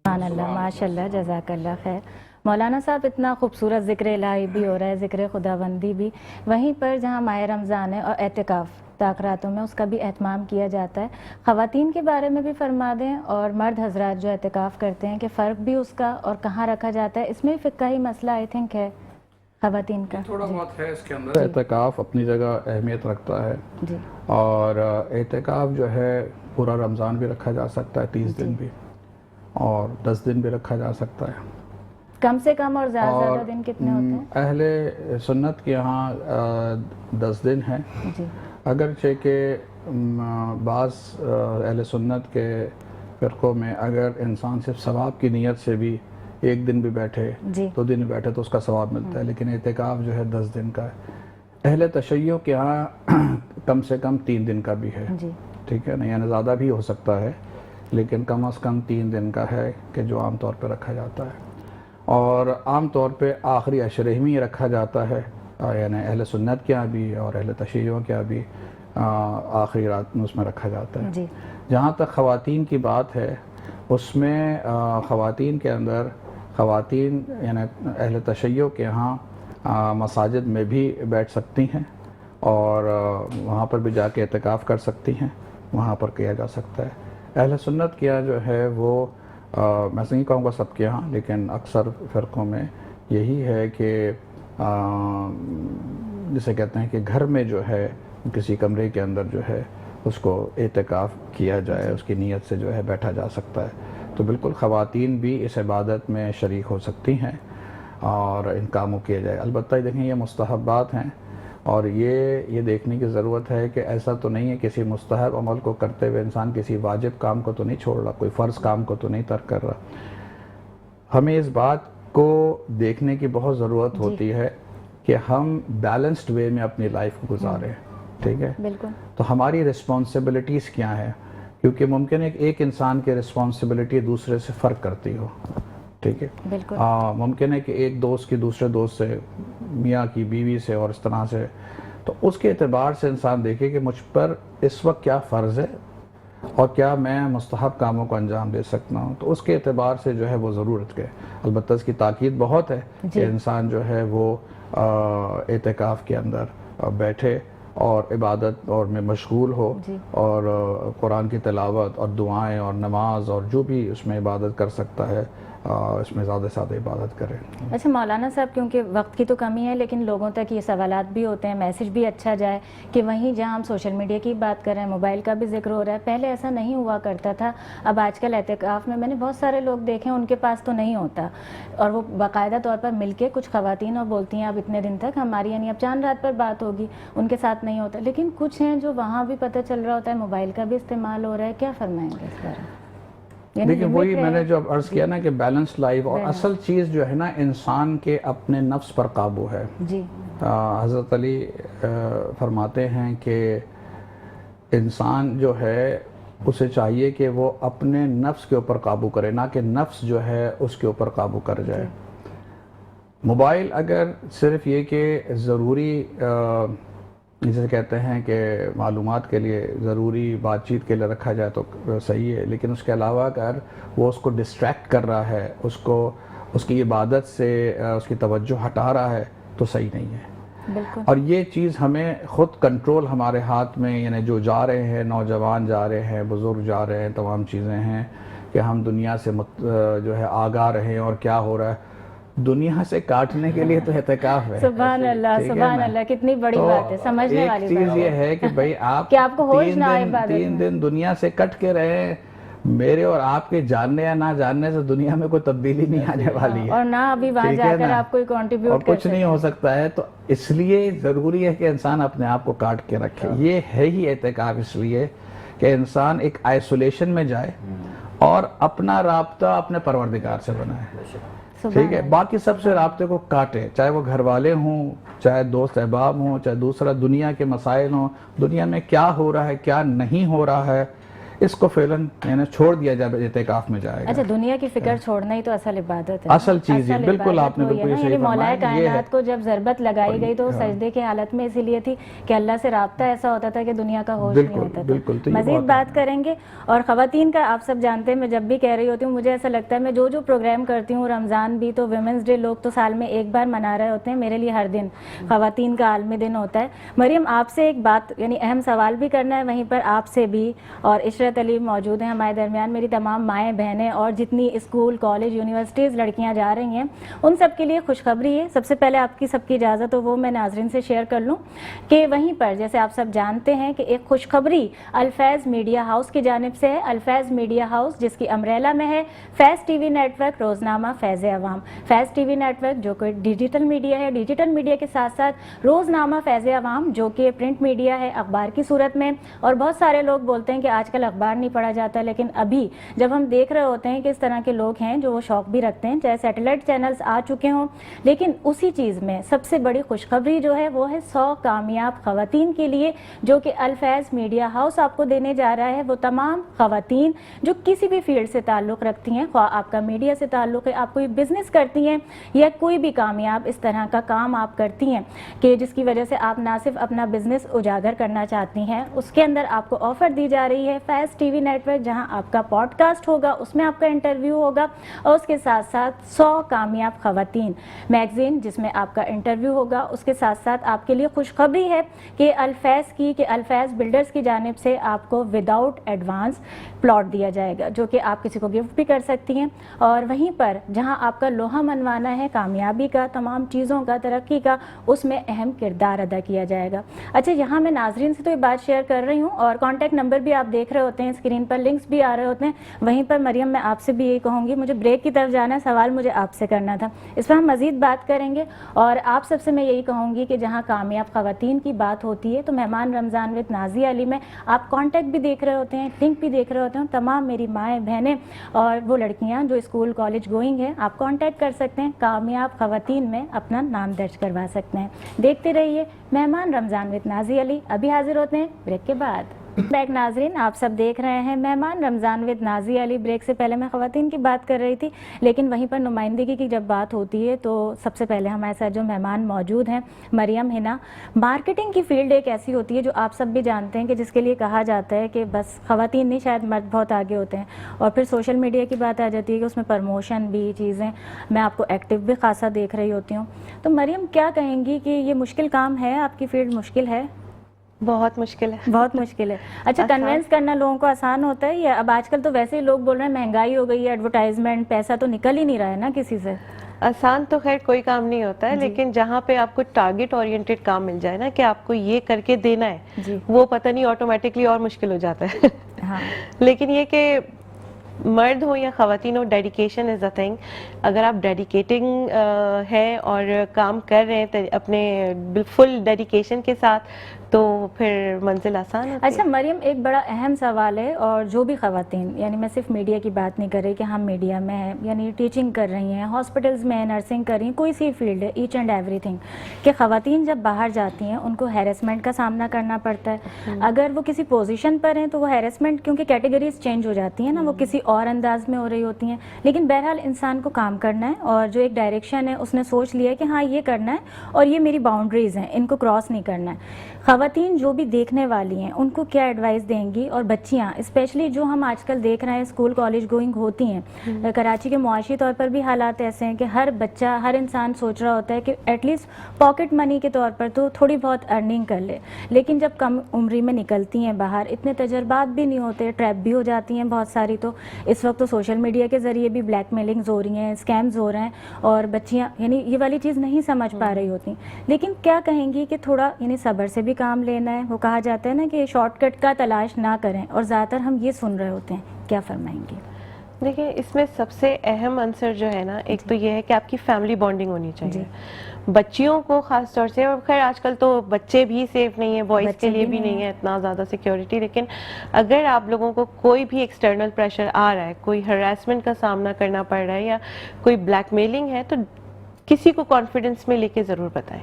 سبحان اللہ، ماشاء اللہ، جزاک اللہ خیر۔ مولانا صاحب، اتنا خوبصورت ذکر الہی بھی ہو رہا ہے، ذکر خداوندی بھی، وہیں پر جہاں ماہ رمضان ہے اور اعتکاف تاخراتوں میں اس کا بھی اہتمام کیا جاتا ہے، خواتین کے بارے میں بھی فرما دیں، اور مرد حضرات جو اعتکاف کرتے ہیں کہ فرق بھی اس کا اور کہاں رکھا جاتا ہے، اس میں فقہی مسئلہ آئی تھنک ہے خواتین کا۔ تھوڑا بہت ہے اس کے اندر۔ اعتکاف اپنی جگہ اہمیت رکھتا ہے، جی، اور اعتکاف جو ہے پورا رمضان بھی رکھا جا سکتا ہے، 30 دن بھی، اور 10 دن بھی رکھا جا سکتا ہے۔ کم سے کم اور زیادہ دن کتنے ہوتے ہیں؟ اہل سنت کے یہاں 10 دن ہیں، جی، اگرچہ کہ بعض اہل سنت کے فرقوں میں اگر انسان صرف ثواب کی نیت سے بھی 1 دن بھی بیٹھے، جی، 2 دن بھی بیٹھے تو اس کا ثواب ملتا ہے، لیکن اعتکاف جو ہے 10 دن کا ہے۔ اہل تشیع کے یہاں کم سے کم 3 دن کا بھی ہے، جی، ٹھیک ہے نا، یعنی زیادہ بھی ہو سکتا ہے، لیکن کم از کم 3 دن کا ہے کہ جو عام طور پہ رکھا جاتا ہے، اور عام طور پہ آخری عشرے میں رکھا جاتا ہے، یعنی اہل سنت کے یہاں بھی اور اہل تشیع کے یہاں بھی آخری رات میں اس میں رکھا جاتا ہے۔ جی، جہاں تک خواتین کی بات ہے، اس میں خواتین کے اندر خواتین یعنی اہل تشیع کے یہاں مساجد میں بھی بیٹھ سکتی ہیں، اور وہاں پر بھی جا کے اعتکاف کر سکتی ہیں، وہاں پر کیا جا سکتا ہے۔ اہل سنت کے یہاں جو ہے وہ میں نہیں کہوں گا سب کے یہاں، لیکن اکثر فرقوں میں یہی ہے کہ جسے کہتے ہیں کہ گھر میں جو ہے کسی کمرے کے اندر جو ہے اس کو اعتکاف کیا جائے، اس کی نیت سے جو ہے بیٹھا جا سکتا ہے۔ تو بالکل خواتین بھی اس عبادت میں شریک ہو سکتی ہیں اور ان کاموں کیا جائے۔ البتہ دیکھیں یہ مستحبات ہیں، اور یہ دیکھنے کی ضرورت ہے کہ ایسا تو نہیں ہے کسی مستحب عمل کو کرتے ہوئے انسان کسی واجب کام کو تو نہیں چھوڑ رہا، کوئی فرض کام کو تو نہیں ترک کر رہا۔ ہمیں اس بات کو دیکھنے کی بہت ضرورت ہوتی ہے کہ ہم بیلنسڈ وے میں اپنی لائف کو گزاریں، ٹھیک ہے؟ بالکل۔ تو ہماری رسپانسبلٹیز کیا ہیں، کیونکہ ممکن ہے کہ ایک انسان کی رسپانسبلٹی دوسرے سے فرق کرتی ہو، ٹھیک ہے؟ بالکل، ممکن ہے کہ ایک دوست کی دوسرے دوست سے، میاں کی بیوی سے اور اس طرح سے، تو اس کے اعتبار سے انسان دیکھے کہ مجھ پر اس وقت کیا فرض ہے اور کیا میں مستحب کاموں کو انجام دے سکتا ہوں، تو اس کے اعتبار سے جو ہے وہ ضرورت کے، البتہ اس کی تاکید بہت ہے کہ انسان جو ہے وہ اعتکاف کے اندر بیٹھے اور عبادت اور میں مشغول ہو جی. اور قرآن کی تلاوت اور دعائیں اور نماز اور جو بھی اس میں عبادت کر سکتا ہے اس میں زیادہ سے زیادہ عبادت کریں. اچھا مولانا صاحب، کیونکہ وقت کی تو کمی ہے لیکن لوگوں تک یہ سوالات بھی ہوتے ہیں، میسج بھی اچھا جائے کہ وہیں جہاں ہم سوشل میڈیا کی بات کر رہے ہیں، موبائل کا بھی ذکر ہو رہا ہے، پہلے ایسا نہیں ہوا کرتا تھا. اب آج کل اعتکاف میں نے بہت سارے لوگ دیکھے ہیں ان کے پاس تو نہیں ہوتا، اور وہ باقاعدہ طور پر مل کے کچھ خواتین اور بولتی ہیں اب اتنے دن تک ہماری یعنی اب چاند رات پر بات ہوگی، ان کے ساتھ نہیں ہوتا. لیکن کچھ ہیں جو وہاں بھی پتہ چل رہا ہوتا ہے موبائل کا بھی استعمال ہو رہا ہے، کیا فرمائیں گے اس بارے میں؟ دیکھیں وہی میں نے جو عرض کیا نا کہ بیلنس لائف، اور اصل چیز جو ہے نا انسان کے اپنے نفس پر قابو ہے. جی. حضرت علی فرماتے ہیں کہ انسان جو ہے اسے چاہیے کہ وہ اپنے نفس کے اوپر قابو کرے، نہ کہ نفس جو ہے اس کے اوپر قابو کر جائے. موبائل اگر صرف یہ کہ ضروری جسے کہتے ہیں کہ معلومات کے لیے ضروری بات چیت کے لیے رکھا جائے تو صحیح ہے، لیکن اس کے علاوہ اگر وہ اس کو ڈسٹریکٹ کر رہا ہے، اس کی عبادت سے اس کی توجہ ہٹا رہا ہے تو صحیح نہیں ہے. بالکل. اور یہ چیز ہمیں خود کنٹرول ہمارے ہاتھ میں، یعنی جو جا رہے ہیں، نوجوان جا رہے ہیں، بزرگ جا رہے ہیں، تمام چیزیں ہیں کہ ہم دنیا سے جو ہے آگاہ رہیں. اور کیا ہو رہا ہے دنیا سے کاٹنے کے لیے تو اعتکاف ہے. سبحان اللہ، سبحان اللہ، کتنی بڑی بات ہے، سمجھنے والی ایک چیز یہ ہے کہ بھئی آپ کہ آپ کو ہوش نہ آئے عبادت میں. 3 دن دنیا سے کٹ کے رہے، میرے اور آپ کے جاننے یا نہ جاننے سے دنیا میں کوئی تبدیلی نہیں آنے والی ہے، اور نہ ابھی وہاں جا کر آپ کوئی کنٹریبیوٹ اور کچھ نہیں ہو سکتا ہے. تو اس لیے ضروری ہے کہ انسان اپنے آپ کو کاٹ کے رکھے. یہ ہے ہی اعتکاف اس لیے کہ انسان ایک آئسولیشن میں جائے اور اپنا رابطہ اپنے پروردگار سے بنائے. ٹھیک ہے، باقی سب سے رابطے کو کاٹے، چاہے وہ گھر والے ہوں، چاہے دوست احباب ہوں، چاہے دوسرا دنیا کے مسائل ہوں، دنیا میں کیا ہو رہا ہے کیا نہیں ہو رہا ہے اس کو فعلاً یعنی چھوڑ دیا جب اعتکاف میں جائے گا. اچھا، دنیا کی فکر چھوڑنا ہی تو اصل عبادت ہے، اصل چیز ہے. بالکل آپ نے بالکل صحیح مولا فرمایا. کائنات کو جب ضربت لگائی گئی تو سجدے کی حالت میں اسی لیے تھی کہ اللہ سے رابطہ ایسا ہوتا تھا کہ دنیا کا ہوش نہیں ہوتا تھا. مزید بات کریں گے. اور خواتین کا آپ سب جانتے ہیں، میں جب بھی کہہ رہی ہوتی ہوں مجھے ایسا لگتا ہے میں جو پروگرام کرتی ہوں، رمضان بھی تو ویمنس ڈے لوگ تو سال میں ایک بار منا رہے ہوتے ہیں، میرے لیے ہر دن خواتین کا عالمی دن ہوتا ہے. مریم آپ سے ایک بات یعنی اہم سوال بھی کرنا ہے وہیں پر آپ سے بھی، اور عشرت علی موجود ہیں ہمارے درمیان، میری تمام مائیں بہنیں اور جتنی اسکول کالج یونیورسٹیز لڑکیاں جا رہی ہیں ان سب کے لیے خوشخبری ہے. سب سے پہلے آپ کی سب کی اجازت ہو وہ میں ناظرین سے شیئر کر لوں کہ وہیں پر جیسے آپ سب جانتے ہیں کہ ایک خوشخبری الفیض میڈیا ہاؤس کی جانب سے ہے. الفیض میڈیا ہاؤس جس کی امبریلا میں ہے فیض ٹی وی نیٹ ورک روزنامہ فیض عوام. فیض ٹی وی نیٹ ورک جو کہ ڈیجیٹل میڈیا ہے، ڈیجیٹل میڈیا کے ساتھ ساتھ روزنامہ فیض عوام جو کہ پرنٹ میڈیا ہے اخبار کی صورت میں. اور بہت سارے لوگ بولتے ہیں کہ آج کل اخبار نہیں پڑھا جاتا، لیکن ابھی جب ہم دیکھ رہے ہوتے ہیں کہ اس طرح کے لوگ ہیں جو وہ شوق بھی رکھتے ہیں، چاہے سیٹلائٹ چینلز آ چکے ہوں، لیکن اسی چیز میں سب سے بڑی خوشخبری جو ہے وہ ہے 100 کامیاب خواتین کے لیے جو کہ الفیض میڈیا ہاؤس آپ کو دینے جا رہا ہے. وہ تمام خواتین جو کسی بھی فیلڈ سے تعلق رکھتی ہیں، خواہ آپ کا میڈیا سے تعلق ہے، آپ کوئی بزنس کرتی ہیں یا کوئی بھی کامیاب اس طرح کا کام آپ کرتی ہیں کہ جس کی وجہ سے آپ نہ صرف اپنا بزنس اجاگر کرنا چاہتی ہیں، اس کے اندر آپ کو آفر دی جا رہی ہے فیض ٹی وی نیٹ ورک جہاں آپ کا پوڈ کاسٹ ہوگا، اس میں آپ کا انٹرویو ہوگا، اور اس کے ساتھ ساتھ 100 کامیاب خواتین میگزین جس میں آپ کا انٹرویو ہوگا. اس کے ساتھ ساتھ آپ کے لیے خوشخبری ہے کہ الفیض بلڈرز کی جانب سے آپ کو وداؤٹ ایڈوانس پلاٹ دیا جائے گا جو کہ آپ کسی کو گفٹ بھی کر سکتی ہیں. اور وہیں پر جہاں آپ کا لوہا منوانا ہے کامیابی کا، تمام چیزوں کا، ترقی کا، اس میں اہم کردار ادا کیا جائے گا. اچھا، یہاں میں ناظرین سے تو یہ بات شیئر کر رہی ہوں اور کانٹیکٹ نمبر بھی آپ دیکھ رہے ہوتے ہیں، اسکرین پر لنکس بھی آ رہے ہوتے ہیں. وہیں پر مریم میں آپ سے بھی یہی کہوں گی، مجھے بریک کی طرف جانا ہے، سوال مجھے آپ سے کرنا تھا، اس پر ہم مزید بات کریں گے. اور آپ سب سے میں یہی کہوں گی کہ جہاں کامیاب خواتین کی بات ہوتی ہے تو مہمان رمضان وتھ نازیہ علی میں آپ کانٹیکٹ بھی دیکھ رہے ہوتے ہیں، لنک بھی دیکھ رہے ہوتے ہیں. تمام میری مائیں بہنیں اور وہ لڑکیاں جو اسکول کالج گوئنگ ہیں آپ کانٹیکٹ کر سکتے ہیں، کامیاب خواتین میں اپنا نام درج کروا سکتے ہیں. دیکھتے رہیے مہمان رمضان وتھ نازیہ علی. ابھی حاضر ہوتے ہیں بریک کے بعد. بیک ناظرین، آپ سب دیکھ رہے ہیں مہمان رمضان وتھ نازیہ علی. بریک سے پہلے میں خواتین کی بات کر رہی تھی، لیکن وہیں پر نمائندگی کی جب بات ہوتی ہے تو سب سے پہلے ہمارے ساتھ جو مہمان موجود ہیں مریم ہنا. مارکیٹنگ کی فیلڈ ایک ایسی ہوتی ہے جو آپ سب بھی جانتے ہیں کہ جس کے لیے کہا جاتا ہے کہ بس خواتین نہیں، شاید مرد بہت آگے ہوتے ہیں. اور پھر سوشل میڈیا کی بات آ جاتی ہے کہ اس میں پروموشن بھی چیزیں، میں آپ کو ایکٹیو بھی خاصا دیکھ رہی ہوتی ہوں. تو مریم کیا کہیں گی کہ یہ مشکل کام ہے، آپ کی فیلڈ مشکل ہے؟ بہت مشکل ہے. بہت مشکل ہے. اچھا کنونس کرنا لوگوں کو آسان ہوتا ہے یا اب آج کل تو ویسے ہی لوگ بول رہے ہیں مہنگائی ہو گئی ہے, ایڈورٹائزمنٹ, پیسہ تو نکل ہی نہیں رہا ہے نا کسی سے. آسان تو خیر کوئی کام نہیں ہوتا ہے, لیکن جہاں پہ آپ کو ٹارگٹ اورینٹڈ کام مل جائے نا کہ آپ کو یہ کر کے دینا ہے, وہ پتہ نہیں آٹومیٹکلی اور مشکل ہو جاتا ہے. لیکن یہ کہ مرد ہو یا خواتین ہو, ڈیڈیکیشن از اے تھنگ. اگر آپ ڈیڈیکیٹنگ ہے اور کام کر رہے ہیں اپنے فل ڈیڈیکیشن کے ساتھ, تو پھر منزل آسان ہوتی ہے. اچھا مریم, ایک بڑا اہم سوال ہے, اور جو بھی خواتین, یعنی میں صرف میڈیا کی بات نہیں کر رہی کہ ہم میڈیا میں ہیں, یعنی ٹیچنگ کر رہی ہیں, ہاسپٹلز میں نرسنگ کر رہی ہیں, کوئی سی فیلڈ ہے, ایچ اینڈ ایوری تھنگ, کہ خواتین جب باہر جاتی ہیں ان کو ہیرسمنٹ کا سامنا کرنا پڑتا ہے. اگر وہ کسی پوزیشن پر ہیں تو وہ ہیرسمنٹ, کیونکہ کیٹیگریز چینج ہو جاتی ہیں نا, وہ کسی اور انداز میں ہو رہی ہوتی ہیں, لیکن بہرحال انسان کو کام کرنا ہے, اور جو ایک ڈائریکشن ہے اس نے سوچ لیا ہے کہ ہاں یہ کرنا ہے اور یہ میری باؤنڈریز ہیں, ان کو کراس نہیں کرنا ہے. خواتین جو بھی دیکھنے والی ہیں ان کو کیا ایڈوائس دیں گی, اور بچیاں اسپیشلی جو ہم آج کل دیکھ رہے ہیں اسکول کالج گوئنگ ہوتی ہیں, کراچی کے معاشی طور پر بھی حالات ایسے ہیں کہ ہر بچہ, ہر انسان سوچ رہا ہوتا ہے کہ ایٹ لیسٹ پاکٹ منی کے طور پر تو تھوڑی بہت ارننگ کر لے, لیکن جب کم عمری میں نکلتی ہیں باہر, اتنے تجربات بھی نہیں ہوتے, ٹریپ بھی ہو جاتی ہیں بہت ساری. تو اس وقت تو سوشل میڈیا کے ذریعے بھی بلیک میلنگز ہو رہی ہیں, اسکیمز ہو رہے ہیں, اور بچیاں یعنی یہ والی چیز نہیں سمجھ پا رہی ہوتی. لیکن کیا کہیں گی کہ تھوڑا یعنی صبر سے بھی کام لینا ہے, وہ کہا جاتا ہے نا کہ شارٹ کٹ کا تلاش نہ کریں, اور زیادہ تر ہم یہ سن رہے ہوتے ہیں, کیا فرمائیں گے؟ دیکھیں اس میں سب سے اہم عنصر جو ہے نا, ایک تو یہ ہے کہ آپ کی فیملی بانڈنگ ہونی چاہیے. بچیوں کو خاص طور سے, اور خیر آج کل تو بچے بھی سیف نہیں ہیں, بوائز کے لیے بھی نہیں ہے اتنا زیادہ سیکیورٹی, لیکن اگر آپ لوگوں کو کوئی بھی ایکسٹرنل پریشر آ رہا ہے, کوئی ہراسمنٹ کا سامنا کرنا پڑ رہا ہے یا کوئی بلیک میلنگ ہے, تو کسی کو کانفیڈنس میں لے کے ضرور بتائیں.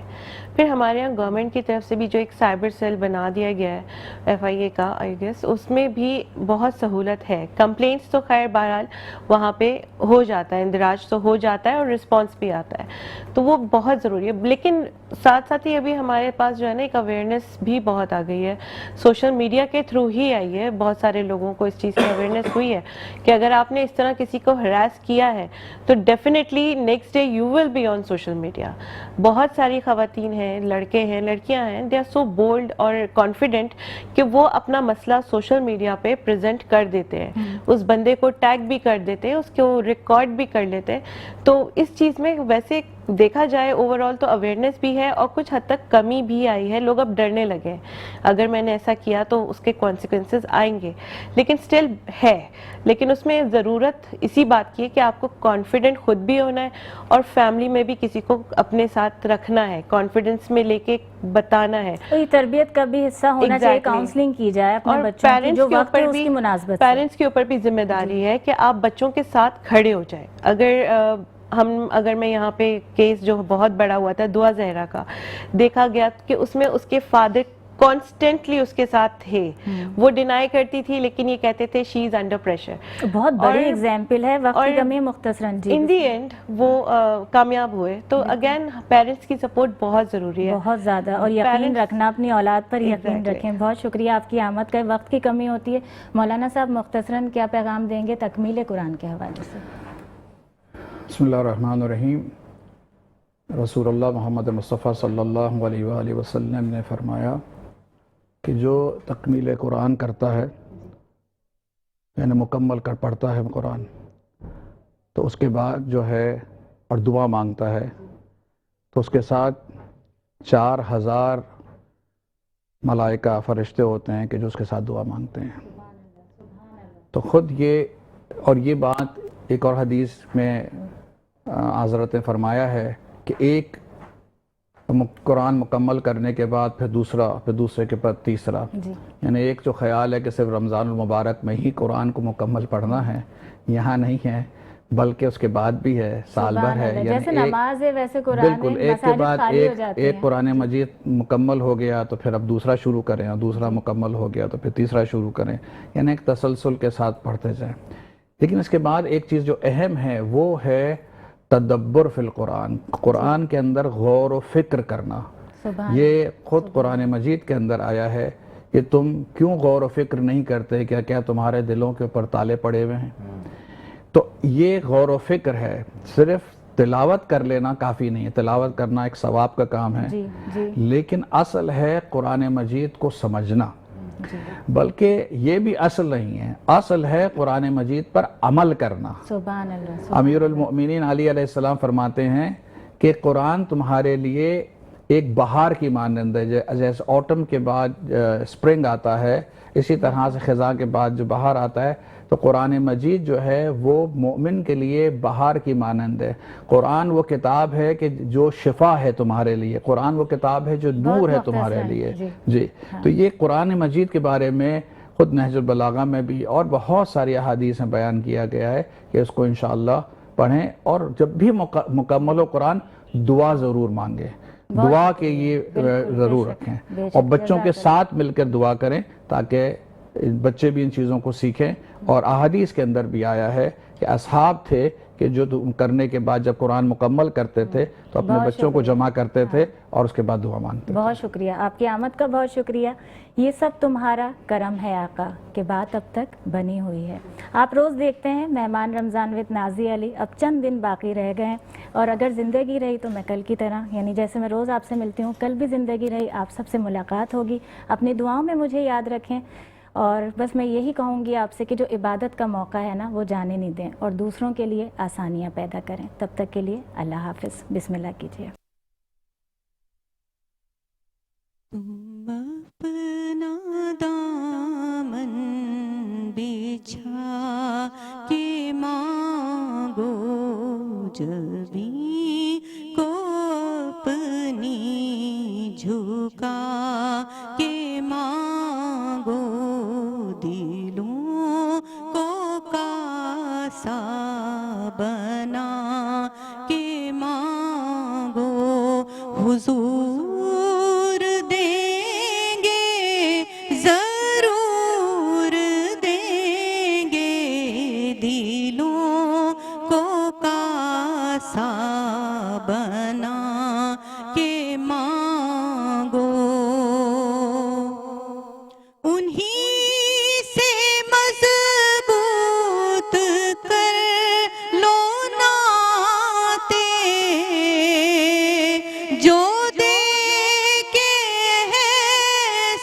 پھر ہمارے یہاں گورنمنٹ کی طرف سے بھی جو ایک سائبر سیل بنا دیا گیا ہے FIA کا, آئی گیس اس میں بھی بہت سہولت ہے. کمپلینٹس تو خیر بہرحال وہاں پہ ہو جاتا ہے, اندراج تو ہو جاتا ہے اور رسپانس بھی آتا ہے, تو وہ بہت ضروری ہے. لیکن ساتھ ساتھ ہی ابھی ہمارے پاس جو ہے نا ایک اویئرنیس بھی بہت آ گئی ہے, سوشل میڈیا کے تھرو ہی آئی ہے, بہت سارے لوگوں کو اس چیز کی اویئرنیس ہوئی ہے کہ اگر آپ نے اس طرح کسی کو ہراس کیا ہے تو definitely next day you will be on social media. بہت ساری خواتین ہیں, لڑکے ہیں, لڑکیاں ہیں, دے آر سو بولڈ اور کانفیڈنٹ کہ وہ اپنا مسئلہ سوشل میڈیا پہ پریزنٹ کر دیتے ہیں, اس بندے کو ٹیگ بھی کر دیتے ہیں, اس کو ریکارڈ بھی کر لیتے ہیں. تو اس چیز میں ویسے دیکھا جائے اوور آل تو اویئرنیس بھی ہے, اور کچھ حد تک کمی بھی آئی ہے. لوگ اب ڈرنے لگے, اگر میں نے ایسا کیا تو اس کے کانسیکوینسز آئیں گے, لیکن سٹل ہے. لیکن اس میں ضرورت اسی بات کی ہے کہ آپ کو کانفیڈنٹ خود بھی ہونا ہے, اور فیملی میں بھی کسی کو اپنے ساتھ رکھنا ہے, کانفیڈنس میں لے کے بتانا ہے. تو یہ تربیت کا بھی حصہ ہونا چاہیے, کاؤنسلنگ کی جائے اپنے بچوں کی, جو وقت ہے اس کی مناسبت سے. پیرنٹس کے اوپر بھی ذمہ داری ہے کہ آپ بچوں کے ساتھ کھڑے ہو جائیں. اگر میں یہاں پہ کیس جو بہت بڑا ہوا تھا دعا زہرا کا, دیکھا گیا کہ اس میں اس کے فادر کانسٹنٹلی اس کے ساتھ تھے, وہ ڈینائی کرتی تھی لیکن یہ کہتے تھے شی از انڈر پریشر. بہت بڑی ایگزامپل ہے, وقت کی کمی مختصراً. جی ان دی اینڈ وہ کامیاب ہوئے. تو اگین پیرنٹس کی سپورٹ بہت ضروری ہے, بہت زیادہ, اور یقین رکھنا, اپنی اولاد پر یقین رکھیں. بہت شکریہ آپ کی آمد کا, وقت کی کمی ہوتی ہے. مولانا صاحب مختصراً کیا پیغام دیں گے تکمیل قرآن کے حوالے سے؟ بسم اللہ الرحمن الرحیم. رسول اللہ محمد مصطفیٰ صلی اللہ علیہ وآلہ وسلم نے فرمایا کہ جو تکمیل قرآن کرتا ہے, یعنی مکمل کر پڑھتا ہے قرآن, تو اس کے بعد جو ہے اور دعا مانگتا ہے, تو اس کے ساتھ 4000 ملائکہ فرشتے ہوتے ہیں کہ جو اس کے ساتھ دعا مانگتے ہیں. تو خود یہ, اور یہ بات ایک اور حدیث میں حضرت نے فرمایا ہے کہ ایک قرآن مکمل کرنے کے بعد پھر دوسرا, پھر دوسرے کے بعد تیسرا. یعنی ایک جو خیال ہے کہ صرف رمضان المبارک میں ہی قرآن کو مکمل پڑھنا ہے, یہاں نہیں ہے, بلکہ اس کے بعد بھی ہے, سال بھر ہے. جیسے نماز ہے ویسے قرآن ہے, بالکل ایک کے بعد ایک قرآن مجید مکمل ہو گیا تو پھر اب دوسرا شروع کریں, اور دوسرا مکمل ہو گیا تو پھر تیسرا شروع کریں, یعنی ایک تسلسل کے ساتھ پڑھتے جائیں. لیکن اس کے بعد ایک چیز جو اہم ہے وہ ہے تدبر فی القرآن, قرآن کے اندر غور و فکر کرنا. یہ خود قرآن مجید کے اندر آیا ہے کہ تم کیوں غور و فکر نہیں کرتے, کیا تمہارے دلوں کے اوپر تالے پڑے ہوئے ہیں. تو یہ غور و فکر ہے, صرف تلاوت کر لینا کافی نہیں ہے، تلاوت کرنا ایک ثواب کا کام ہے، جی جی لیکن اصل ہے قرآن مجید کو سمجھنا، جی، بلکہ یہ بھی اصل نہیں ہے، اصل ہے قرآن مجید پر عمل کرنا۔ سبحان اللہ، امیر المؤمنین علی علیہ السلام فرماتے ہیں کہ قرآن تمہارے لیے ایک بہار کی مانند ہے، جیسے آٹم کے بعد سپرنگ آتا ہے، اسی طرح سے خزاں کے بعد جو بہار آتا ہے، تو قرآن مجید جو ہے وہ مومن کے لیے بہار کی مانند ہے۔ قرآن وہ کتاب ہے کہ جو شفا ہے تمہارے لیے، قرآن وہ کتاب ہے جو نور ہے تمہارے لیے۔ جی، تو یہ قرآن مجید کے بارے میں خود نہج البلاغہ میں بھی اور بہت ساری احادیث میں بیان کیا گیا ہے کہ اس کو انشاءاللہ پڑھیں، اور جب بھی مکمل ہو قرآن دعا ضرور مانگیں، دعا کے یہ ضرور رکھیں، اور بچوں کے ساتھ مل کر دعا کریں تاکہ بچے بھی ان چیزوں کو سیکھیں۔ اور احادیث کے اندر بھی آیا ہے کہ اصحاب تھے کہ جو کرنے کے بعد جب قرآن مکمل کرتے تھے تو اپنے بچوں کو جمع کرتے تھے اور اس کے بعد دعا مانگتے تھے۔ بہت شکریہ، آپ کی آمد کا بہت شکریہ۔ یہ سب تمہارا کرم ہے آقا کہ بات اب تک بنی ہوئی ہے۔ آپ روز دیکھتے ہیں مہمان رمضان وتھ نازیہ علی، اب چند دن باقی رہ گئے ہیں، اور اگر زندگی رہی تو میں کل کی طرح، یعنی جیسے میں روز آپ سے ملتی ہوں، کل بھی زندگی رہی آپ سب سے ملاقات ہوگی۔ اپنی دعاؤں میں مجھے یاد رکھیں، اور بس میں یہی کہوں گی آپ سے کہ جو عبادت کا موقع ہے نا وہ جانے نہیں دیں، اور دوسروں کے لیے آسانیاں پیدا کریں۔ تب تک کے لیے اللہ حافظ، بسم اللہ کیجیے۔ تم اپنا دامن بچھا کے مانگو جبیں کو اپنی جھکا کے مانگو، دلوں کو کاسا بنا کے مانگو، حضور دیں گے ضرور دیں گے، دلوں کو کاسا بنا کے مانگو، انہی سے مضبوط کر لو ناطے، جو دے کے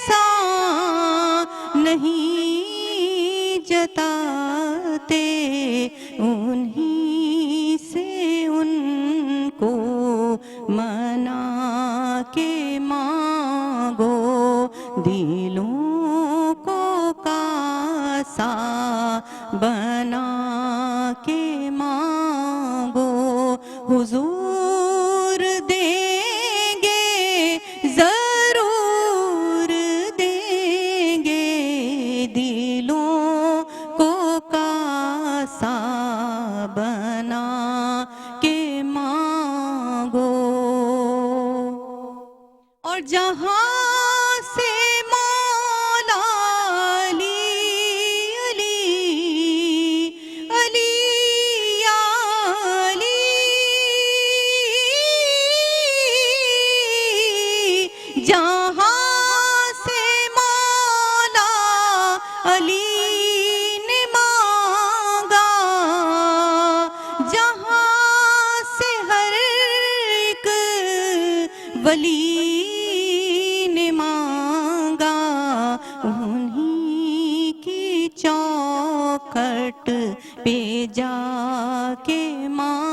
احسان نہیں جتاتے، انہی سے ان کو منا کے مانگو، دلوں کو کاسا بنا کے مانگو، حضور دیں گے ضرور دیں گے، دلوں کو کاسا بنا کے مانگو، اور جہاں سے مولا علی علی علی یا علی، جہاں سے مولا علی نے مانگا، جہاں سے ہر ایک ولی نے مانگا، انہی کی چوکھٹ پہ جا کے مانگا۔